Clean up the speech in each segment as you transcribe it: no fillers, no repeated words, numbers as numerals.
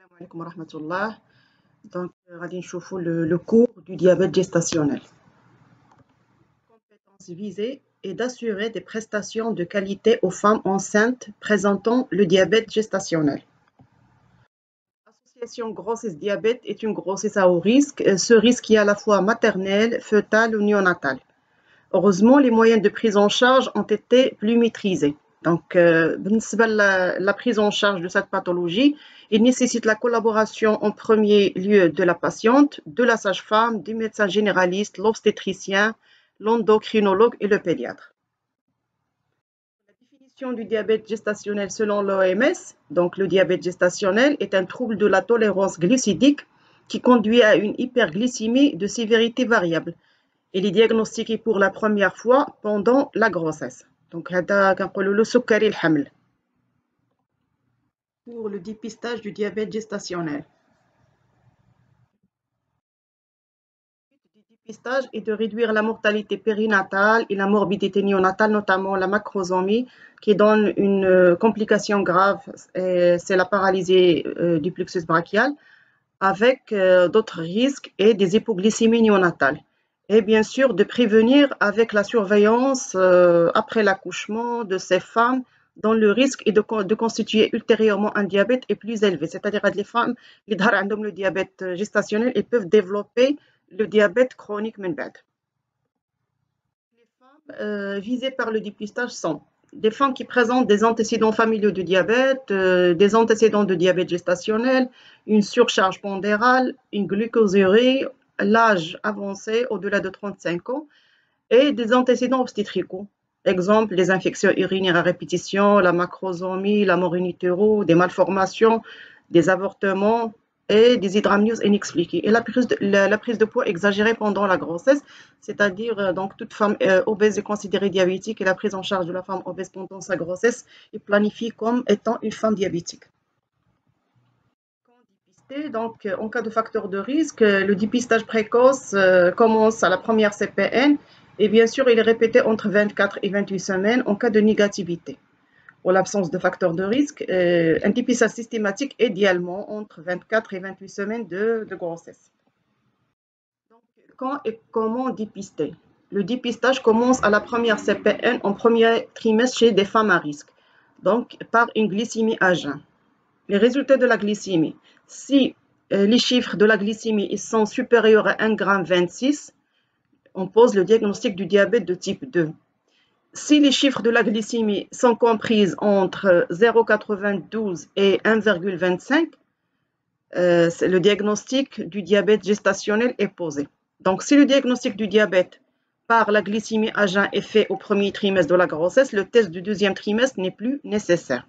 السلام عليكم ورحمة الله. غادي نشوفوا le cours du diabète gestationnel. Compétence visée est d'assurer des prestations de qualité aux femmes enceintes présentant le diabète gestationnel. L'association grossesse-diabète est une grossesse à haut risque. Ce risque est à la fois maternel, fœtal ou néonatal. Heureusement, les moyens de prise en charge ont été plus maîtrisés. Donc, la prise en charge de cette pathologie, il nécessite la collaboration en premier lieu de la patiente, de la sage-femme, du médecin généraliste, l'obstétricien, l'endocrinologue et le pédiatre. La définition du diabète gestationnel selon l'OMS, donc le diabète gestationnel est un trouble de la tolérance glycidique qui conduit à une hyperglycémie de sévérité variable. Il est diagnostiqué pour la première fois pendant la grossesse. Donc, هذا كنقولوا له سكري الحمل. Pour le dépistage du diabète gestationnel. Le dépistage est de réduire la mortalité périnatale et la morbidité néonatale, notamment la macrosomie, qui donne une complication grave, c'est la paralysie du plexus brachial, avec d'autres risques et des hypoglycémies néonatales. Et bien sûr, de prévenir avec la surveillance après l'accouchement de ces femmes dont le risque est de constituer ultérieurement un diabète est plus élevé. C'est-à-dire que les femmes qui ont le diabète gestationnel, elles peuvent développer le diabète chronique من بعد. Les femmes visées par le dépistage sont des femmes qui présentent des antécédents familiaux de diabète, des antécédents de diabète gestationnel, une surcharge pondérale, une glucosurie, l'âge avancé au-delà de 35 ans et des antécédents obstétricaux. Exemple, les infections urinaires à répétition, la macrosomie, la mort in utero, des malformations, des avortements et des hydramnios inexpliquées. Et la prise de poids exagérée pendant la grossesse, c'est-à-dire donc toute femme obèse est considérée diabétique et la prise en charge de la femme obèse pendant sa grossesse est planifiée comme étant une femme diabétique. Donc, en cas de facteur de risque, le dépistage précoce commence à la première CPN et bien sûr, il est répété entre 24 et 28 semaines en cas de négativité. En l'absence de facteur de risque, un dépistage systématique idéalement entre 24 et 28 semaines de grossesse. Donc, quand et comment dépister? Le dépistage commence à la première CPN en premier trimestre chez des femmes à risque, donc par une glycémie à jeun. Les résultats de la glycémie. Si les chiffres de la glycémie sont supérieurs à 1,26 g, on pose le diagnostic du diabète de type 2. Si les chiffres de la glycémie sont comprises entre 0,92 et 1,25, le diagnostic du diabète gestationnel est posé. Donc, si le diagnostic du diabète par la glycémie à jeun est fait au premier trimestre de la grossesse, le test du deuxième trimestre n'est plus nécessaire.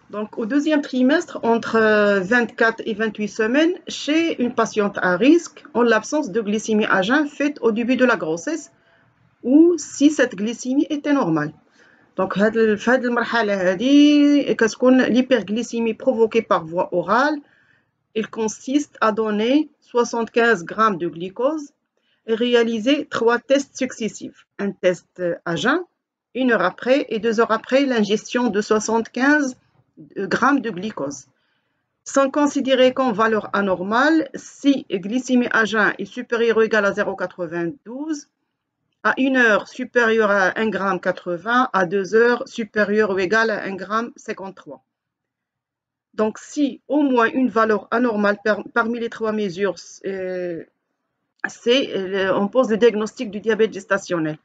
Donc, au deuxième trimestre, entre 24 et 28 semaines, chez une patiente à risque, en l'absence de glycémie à jeun faite au début de la grossesse, ou si cette glycémie était normale. Donc, في هذه المرحلة هذه كتكون l'hyperglycémie provoquée par voie orale. Il consiste à donner 75 grammes de glucose et réaliser 3 tests successifs. Un test à jeun, 1 heure après et 2 heures après l'ingestion de 75 grammes de glucose. Sans considérer comme valeur anormale, si glycémie à jeun est supérieure ou égale à 0,92, à 1 heure supérieure à 1,80 g, à 2 heures supérieure ou égale à 1,53 g. Donc, si au moins une valeur anormale parmi les 3 mesures, on pose le diagnostic du diabète gestationnel.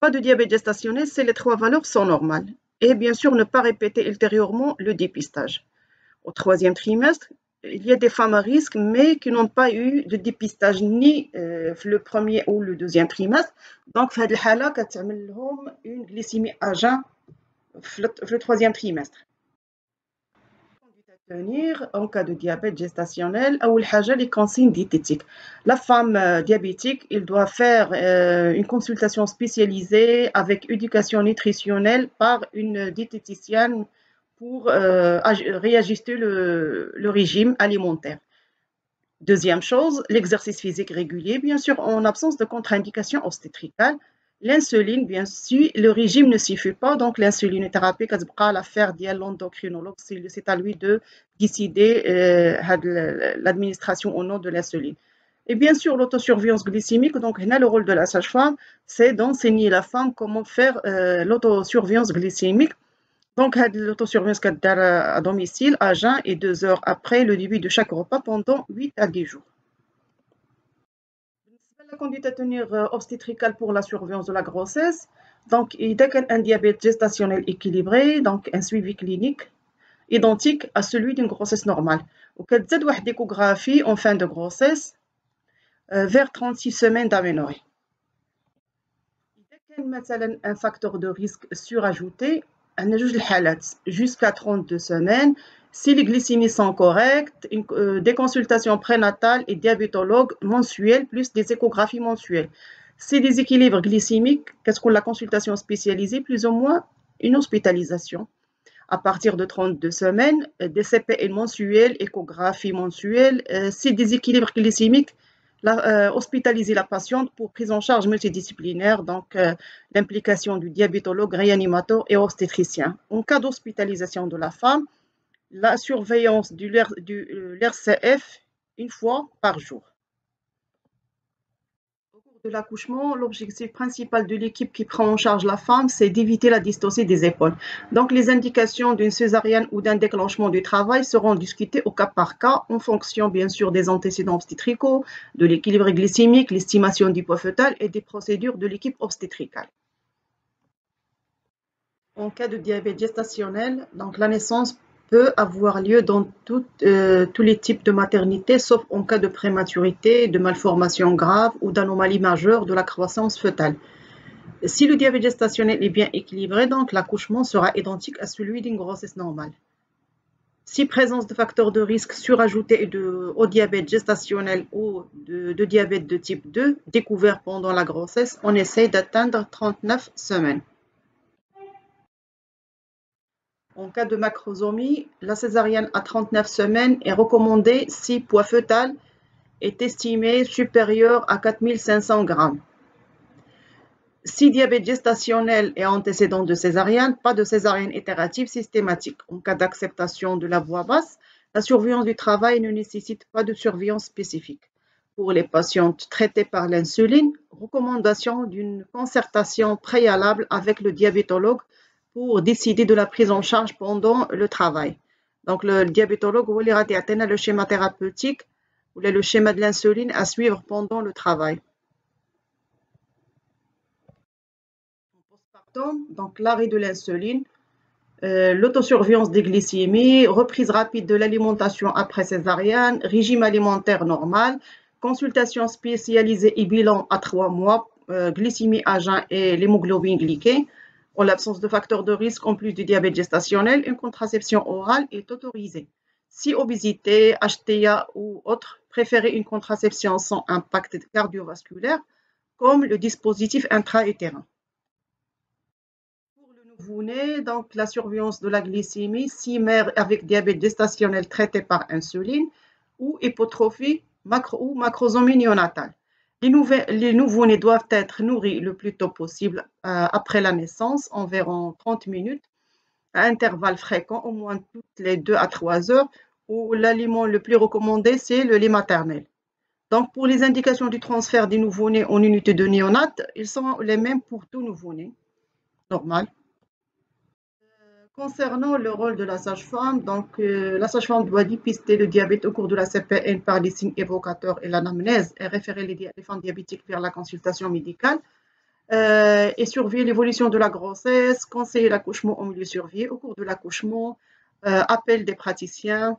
Pas de diabète gestationnel, c'est les 3 valeurs sont normales. Et bien sûr, ne pas répéter ultérieurement le dépistage. Au 3e trimestre, il y a des femmes à risque, mais qui n'ont pas eu de dépistage ni le 1er ou le 2e trimestre. Donc, في هذه الحالة كتعمل لهم une glycémie à jeun في le 3e trimestre. En cas de diabète gestationnel, أول حاجة les consignes diététiques. La femme diabétique, il doit faire une consultation spécialisée avec éducation nutritionnelle par une diététicienne pour réajuster le régime alimentaire. Deuxième chose, l'exercice physique régulier, bien sûr, en absence de contre-indication obstétricale. L'insuline, bien sûr, le régime ne suffit pas, donc l'insulinothérapie, c'est l'affaire de l'endocrinologue, c'est à lui de décider l'administration ou non de l'insuline. Et bien sûr, l'autosurveillance glycémique, donc là, le rôle de la sage-femme, c'est d'enseigner la femme comment faire l'autosurveillance glycémique. Donc, l'autosurveillance à domicile, à jeun et 2 heures après le début de chaque repas pendant 8 à 10 jours. La conduite à tenir obstétricale pour la surveillance de la grossesse. Donc, il y a un diabète gestationnel équilibré, donc un suivi clinique identique à celui d'une grossesse normale. وكتزاد واحد échographie en fin de grossesse vers 36 semaines d'aménorrhée. إذا كان مثلا un facteur de risque surajouté, عندنا جوج الحالات jusqu'à 32 semaines. Si les glycémies sont correctes, des consultations prénatales et diabétologues mensuels plus des échographies mensuelles. Si des équilibres glycémiques, qu'est-ce qu'on la consultation spécialisée, plus ou moins une hospitalisation. À partir de 32 semaines, des CPN mensuels, échographie mensuelle. Si des équilibres glycémiques, hospitaliser la patiente pour prise en charge multidisciplinaire, donc l'implication du diabétologue, réanimateur et obstétricien. En cas d'hospitalisation de la femme, la surveillance de l'RCF une fois par jour. Au cours de l'accouchement, l'objectif principal de l'équipe qui prend en charge la femme, c'est d'éviter la dystocie des épaules. Donc, les indications d'une césarienne ou d'un déclenchement du travail seront discutées au cas par cas, en fonction bien sûr des antécédents obstétricaux, de l'équilibre glycémique, l'estimation du poids fœtal et des procédures de l'équipe obstétricale. En cas de diabète gestationnel, donc la naissance peut avoir lieu dans tous les types de maternité, sauf en cas de prématurité, de malformation grave ou d'anomalie majeure de la croissance fœtale. Si le diabète gestationnel est bien équilibré, donc l'accouchement sera identique à celui d'une grossesse normale. Si présence de facteurs de risque surajoutés au diabète gestationnel ou de diabète de type 2 découvert pendant la grossesse, on essaie d'atteindre 39 semaines. En cas de macrosomie, la césarienne à 39 semaines est recommandée si poids fœtal est estimé supérieur à 4500 grammes. Si diabète gestationnel est antécédent de césarienne, pas de césarienne itérative systématique. En cas d'acceptation de la voie basse, la surveillance du travail ne nécessite pas de surveillance spécifique. Pour les patientes traitées par l'insuline, recommandation d'une concertation préalable avec le diabétologue pour décider de la prise en charge pendant le travail. Donc, le diabétologue va lui rater le schéma thérapeutique ou le schéma de l'insuline à suivre pendant le travail. Donc, l'arrêt de l'insuline, l'autosurveillance des glycémies, reprise rapide de l'alimentation après césarienne, régime alimentaire normal, consultation spécialisée et bilan à 3 mois, glycémie à jeun et l'hémoglobine glyquée. En l'absence de facteurs de risque, en plus du diabète gestationnel, une contraception orale est autorisée. Si obésité, HTA ou autre, préférez une contraception sans impact cardiovasculaire, comme le dispositif intra-utérin. Pour le nouveau-né, donc la surveillance de la glycémie, si mère avec diabète gestationnel traité par insuline ou hypotrophie ou macrosomie néonatale. Les nouveau-nés doivent être nourris le plus tôt possible après la naissance, environ 30 minutes, à intervalles fréquents, au moins toutes les 2 à 3 heures, où l'aliment le plus recommandé, c'est le lait maternel. Donc, pour les indications du transfert des nouveau-nés en unité de néonat, ils sont les mêmes pour tout nouveau-né, normal. Concernant le rôle de la sage-femme, donc la sage-femme doit dépister le diabète au cours de la CPN par les signes évocateurs et l'anamnèse et référer les femmes diabétiques vers la consultation médicale et surveiller l'évolution de la grossesse, conseiller l'accouchement au milieu surveillé au cours de l'accouchement, appel des praticiens,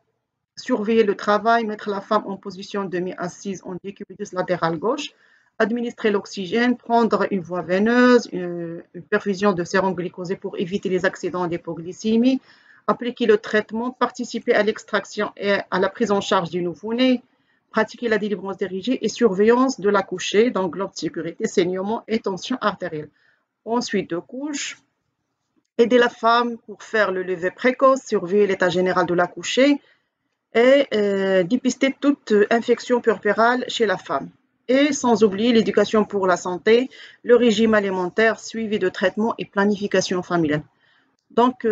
surveiller le travail, mettre la femme en position demi-assise en décubitus latéral gauche, administrer l'oxygène, prendre une voie veineuse, une perfusion de sérum glycosé pour éviter les accidents d'hypoglycémie, appliquer le traitement, participer à l'extraction et à la prise en charge du nouveau-né, pratiquer la délivrance dirigée et surveillance de l'accouché, donc globe de sécurité, saignement et tension artérielle. Ensuite, de couche, aider la femme pour faire le lever précoce, surveiller l'état général de l'accouché et dépister toute infection puerpérale chez la femme. Et sans oublier l'éducation pour la santé, le régime alimentaire, suivi de traitement et planification familiale. Donc,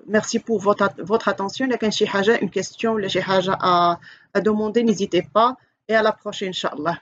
merci pour votre attention. Il y a une question, à demander, n'hésitez pas. Et à la prochaine, Inch'Allah.